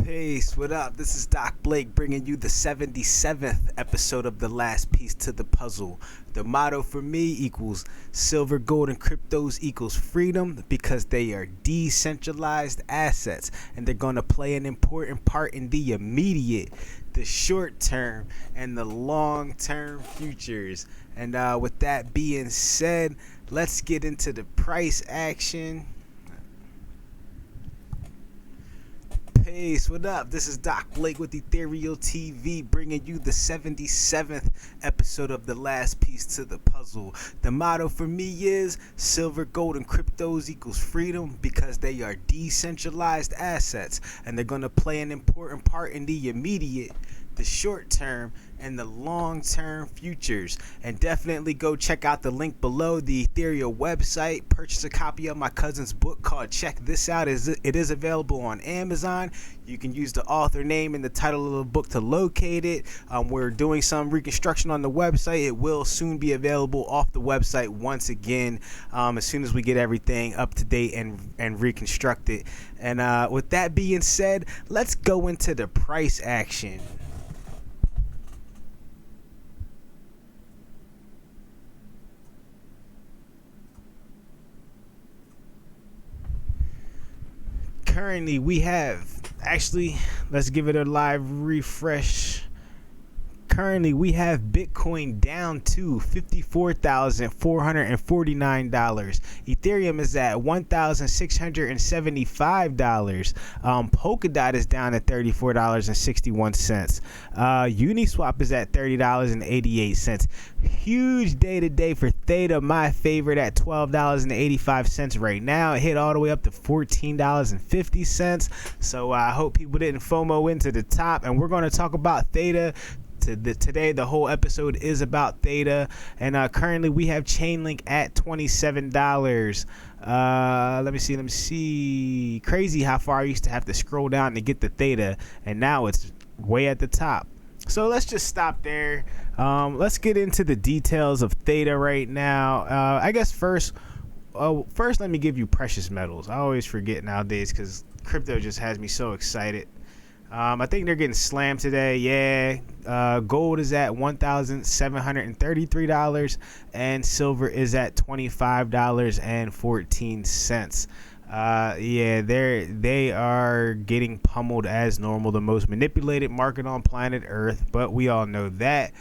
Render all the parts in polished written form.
Peace, what up? This is Doc Blake bringing you the 77th episode of The Last Piece to the Puzzle. The motto for me equals silver, gold, and cryptos equals freedom because they are decentralized assets and they're going to play an important part in the immediate, the short term, and the long term futures. And with that being said, let's get into the price action. Peace, what up? This is Doc Blake with Ethereal TV bringing you the 77th episode of The Last Piece to the Puzzle. The motto for me is silver, gold, and cryptos equals freedom because they are decentralized assets and they're going to play an important part in the immediate, the short term, and the long term futures. And definitely go check out the link below, the Ethereal website. Purchase a copy of my cousin's book called Check This Out. It is available on Amazon. You can use the author name and the title of the book to locate it. We're doing some reconstruction on the website. It will soon be available off the website once again, as soon as we get everything up to date and reconstructed. And with that being said, let's go into the price action. Currently, we have, let's give it a live refresh. Currently, we have Bitcoin down to $54,449. Ethereum is at $1,675. Polkadot is down at $34.61. Uniswap is at $30.88. Huge day today for Theta, my favorite, at $12.85 right now. It hit all the way up to $14.50. So I hope people didn't FOMO into the top. And we're going to talk about Theta. Today the whole episode is about Theta, and currently we have Chainlink at $27. Let me see. Crazy how far I used to have to scroll down to get the Theta, and now it's way at the top. So let's just stop there. Let's get into the details of Theta right now. I guess first let me give you precious metals. I always forget nowadays because crypto just has me so excited. I think they're getting slammed today. Yeah. Gold is at $1,733 and silver is at $25.14. Yeah, they are getting pummeled as normal, the most manipulated market on planet Earth, but we all know that.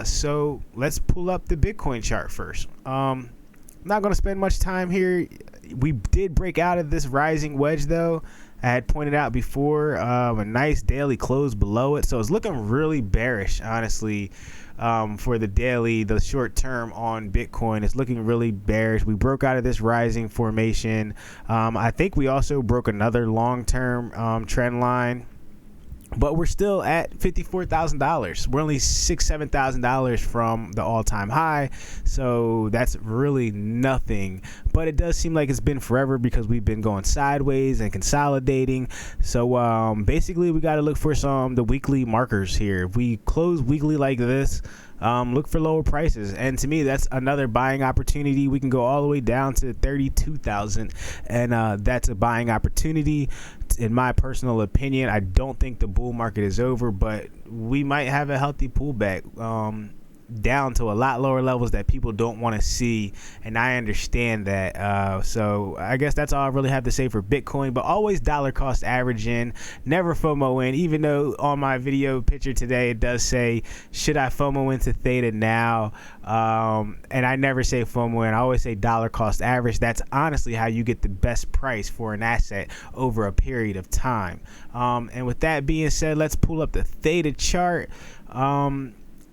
So let's pull up the Bitcoin chart first. I'm not going to spend much time here. We did break out of this rising wedge though. I had pointed out before, a nice daily close below it. So it's looking really bearish, honestly, for the daily, the short term on Bitcoin. It's looking really bearish. We broke out of this rising formation. I think we also broke another long-term trend line. But we're still at $54,000. We're only $7,000 from the all-time high, so that's really nothing. But it does seem like it's been forever because we've been going sideways and consolidating. So basically, we got to look for the weekly markers here. If we close weekly like this, look for lower prices, and to me that's another buying opportunity. We can go all the way down to 32,000, and that's a buying opportunity. In my personal opinion, I don't think the bull market is over, but we might have a healthy pullback down to a lot lower levels that people don't want to see, and I understand that. So I guess that's all I really have to say for Bitcoin, but always dollar cost average in, never FOMO in, even though on my video picture today it does say, should I FOMO into Theta now? And I never say FOMO in, I always say dollar cost average. That's honestly how you get the best price for an asset over a period of time. And with that being said, let's pull up the Theta chart.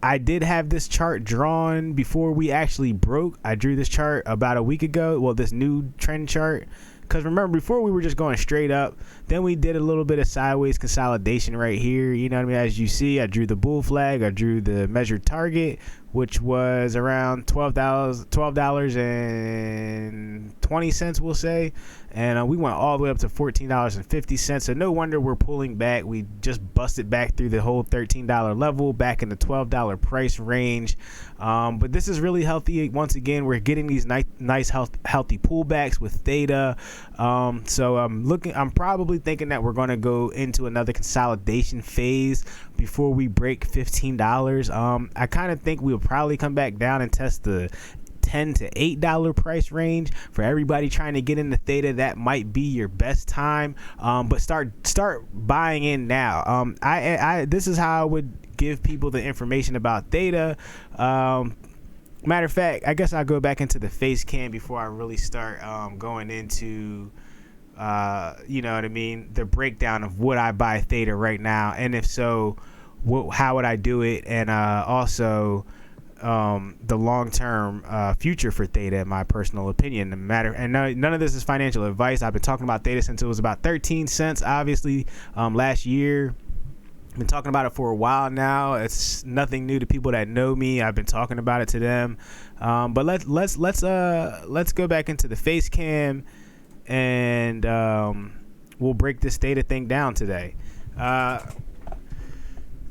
I did have this chart drawn before we actually broke. I drew this chart about a week ago. Well, this new trend chart. Because remember, before we were just going straight up. Then we did a little bit of sideways consolidation right here. You know what I mean? As you see, I drew the bull flag. I drew the measured target, which was around $12.20, we'll say. And we went all the way up to $14.50. So no wonder we're pulling back. We just busted back through the whole $13 level, back in the $12 price range. But this is really healthy. Once again, we're getting these nice healthy pullbacks with Theta. So I'm probably thinking that we're going to go into another consolidation phase before we break $15. I kind of think we'll probably come back down and test the $10 to $8 price range for everybody trying to get into Theta. That might be your best time, but start buying in now. This is how I would give people the information about Theta. Matter of fact, I guess I'll go back into the face cam before I really start going into you know what I mean, the breakdown of would I buy Theta right now, and if so, how would I do it, and also the long-term future for Theta, in my personal opinion. None of this is financial advice. I've been talking about Theta since it was about 13 cents, obviously, last year. I've been talking about it for a while now. It's nothing new to people that know me. I've been talking about it to them. But let's go back into the face cam, and we'll break this Theta thing down today.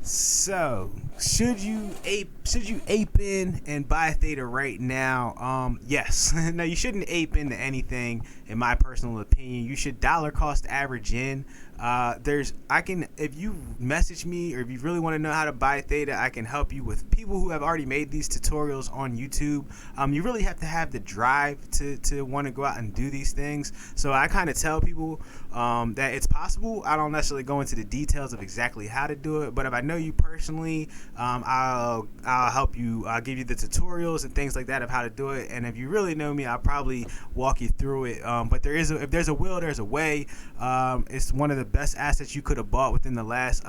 So, should you ape in and buy Theta right now? Yes. No, you shouldn't ape into anything, in my personal opinion. You should dollar cost average in. If you message me, or if you really want to know how to buy Theta, I can help you with people who have already made these tutorials on YouTube. You really have to have the drive to want to go out and do these things. So I kind of tell people that it's possible. I don't necessarily go into the details of exactly how to do it, but if I know you personally, I'll help you. I'll give you the tutorials and things like that of how to do it. And if you really know me, I'll probably walk you through it. But if there's a will, there's a way. It's one of the best assets you could have bought within the last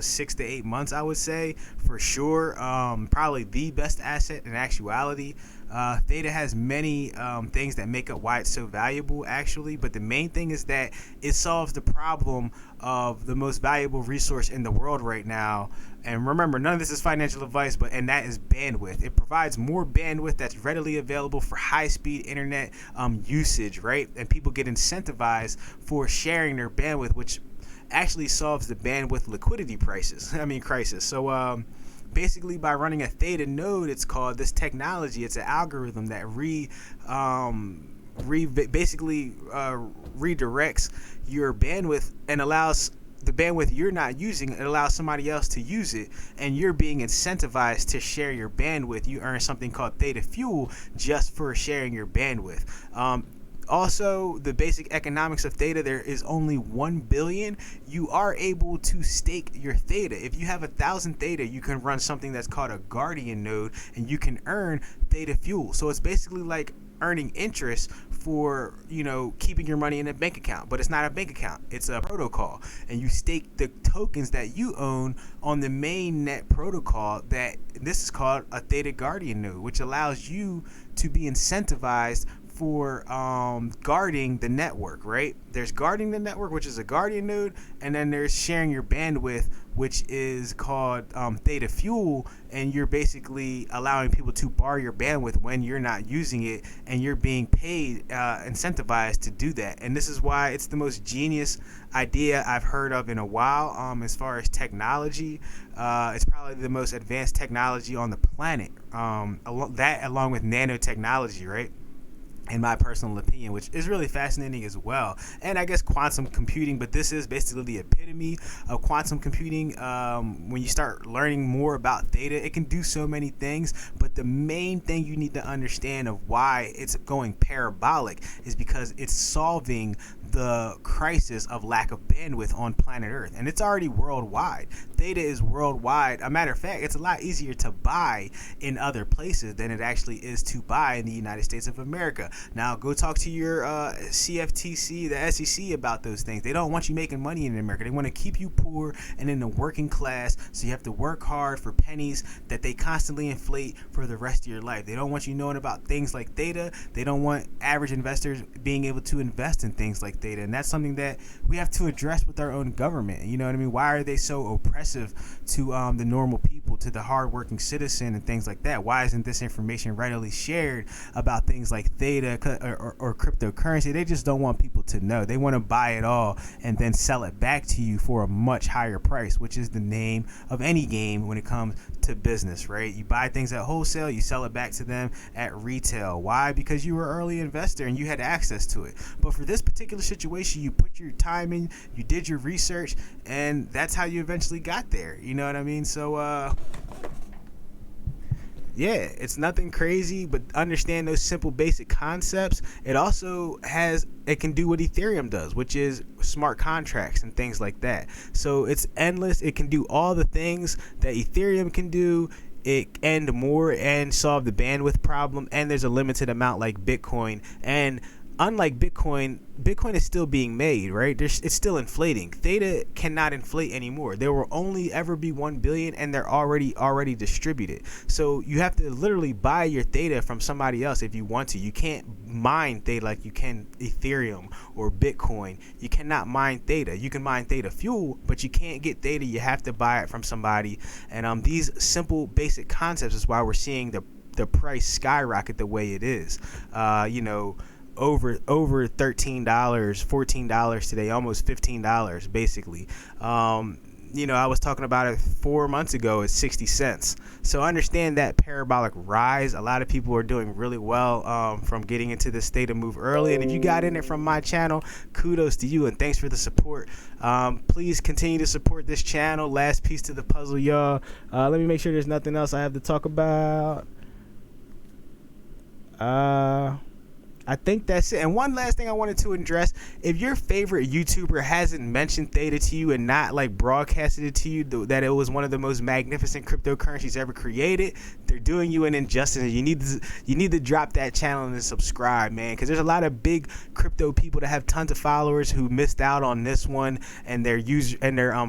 6 to 8 months, I would say, for sure. Probably the best asset in actuality. Theta has many things that make up why it's so valuable, actually, but the main thing is that it solves the problem of the most valuable resource in the world right now. And remember, none of this is financial advice, and that is bandwidth. It provides more bandwidth that's readily available for high-speed internet usage, right? And people get incentivized for sharing their bandwidth, which actually solves the bandwidth liquidity crisis. So basically, by running a Theta node, it's called this technology. It's an algorithm that redirects your bandwidth and allows the bandwidth you're not using, it allows somebody else to use it, and you're being incentivized to share your bandwidth. You earn something called Theta Fuel just for sharing your bandwidth. Also, the basic economics of Theta, there is only 1 billion. You are able to stake your Theta. If you have 1,000 Theta, you can run something that's called a Guardian node, and you can earn Theta Fuel. So it's basically like earning interest for, keeping your money in a bank account, but it's not a bank account, it's a protocol, and you stake the tokens that you own on the main net protocol. That this is called a Theta Guardian node, which allows you to be incentivized for guarding the network, right? There's guarding the network, which is a Guardian node, and then there's sharing your bandwidth, which is called Theta Fuel, and you're basically allowing people to borrow your bandwidth when you're not using it, and you're being paid, incentivized to do that. And this is why it's the most genius idea I've heard of in a while. As far as technology, it's probably the most advanced technology on the planet. Along with nanotechnology, right? In my personal opinion, which is really fascinating as well. And I guess quantum computing, but this is basically the epitome of quantum computing. When you start learning more about Theta, it can do so many things, but the main thing you need to understand of why it's going parabolic is because it's solving the crisis of lack of bandwidth on planet Earth, and it's already worldwide. Theta is worldwide. A matter of fact, it's a lot easier to buy in other places than it actually is to buy in the United States of America. Now, go talk to your CFTC, the SEC, about those things. They don't want you making money in America. They want to keep you poor and in the working class, so you have to work hard for pennies that they constantly inflate for the rest of your life. They don't want you knowing about things like Theta. They don't want average investors being able to invest in things like Theta, and that's something that we have to address with our own government. You know what I mean? Why are they so oppressive to the normal people, to the hardworking citizen, and things like that? Why isn't this information readily shared about things like Theta Theta or cryptocurrency. They just don't want people to know. They want to buy it all and then sell it back to you for a much higher price, which is the name of any game when it comes to business, right? You buy things at wholesale, you sell it back to them at retail. Why? Because you were an early investor and you had access to it. But for this particular situation, you put your time in, you did your research, and that's how you eventually got there. You know what I mean? So, yeah, it's nothing crazy, but understand those simple basic concepts. It can do what Ethereum does, which is smart contracts and things like that. So it's endless. It can do all the things that Ethereum can do, and more, and solve the bandwidth problem. And there's a limited amount like Bitcoin. And unlike Bitcoin is still being made, right? It's still inflating. Theta cannot inflate anymore. There will only ever be 1 billion, and they're already distributed. So you have to literally buy your Theta from somebody else if you want to. You can't mine Theta like you can Ethereum or Bitcoin. You cannot mine Theta. You can mine Theta Fuel, but you can't get Theta. You have to buy it from somebody. And these simple basic concepts is why we're seeing the price skyrocket the way it is. Over $13, $14 today, almost $15 basically. I was talking about it 4 months ago at 60 cents. So understand that parabolic rise. A lot of people are doing really well from getting into this state of move early. And if you got in it from my channel, kudos to you and thanks for the support. Please continue to support this channel. Last piece to the puzzle, y'all. Let me make sure there's nothing else I have to talk about. I think that's it. And one last thing I wanted to address: if your favorite YouTuber hasn't mentioned Theta to you and not like broadcasted it to you that it was one of the most magnificent cryptocurrencies ever created, they're doing you an injustice. You need to drop that channel and subscribe, man, because there's a lot of big crypto people that have tons of followers who missed out on this one, and their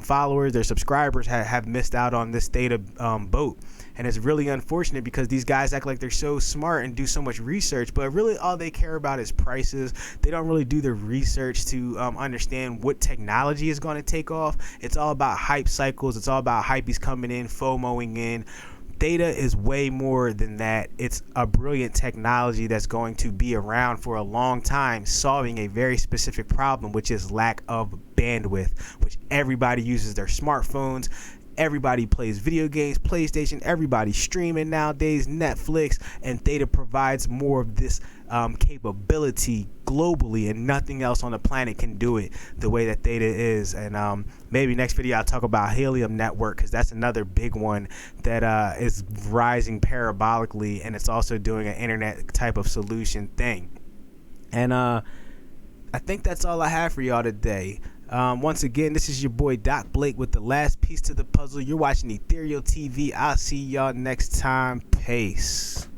followers, their subscribers have missed out on this Theta boat. And it's really unfortunate because these guys act like they're so smart and do so much research, but really all they care about is prices. They don't really do the research to understand what technology is going to take off. It's all about hype cycles. It's all about hypees coming in, FOMOing in. Theta is way more than that. It's a brilliant technology that's going to be around for a long time, solving a very specific problem, which is lack of bandwidth, which everybody uses their smartphones. Everybody plays video games, PlayStation, everybody's streaming nowadays, Netflix, and Theta provides more of this capability globally, and nothing else on the planet can do it the way that Theta is. And maybe next video I'll talk about Helium Network, because that's another big one that is rising parabolically, and it's also doing an internet type of solution thing. And I think that's all I have for y'all today. Once again, this is your boy Doc Blake with the last piece to the puzzle. You're watching Ethereal TV. I'll see y'all next time. Peace.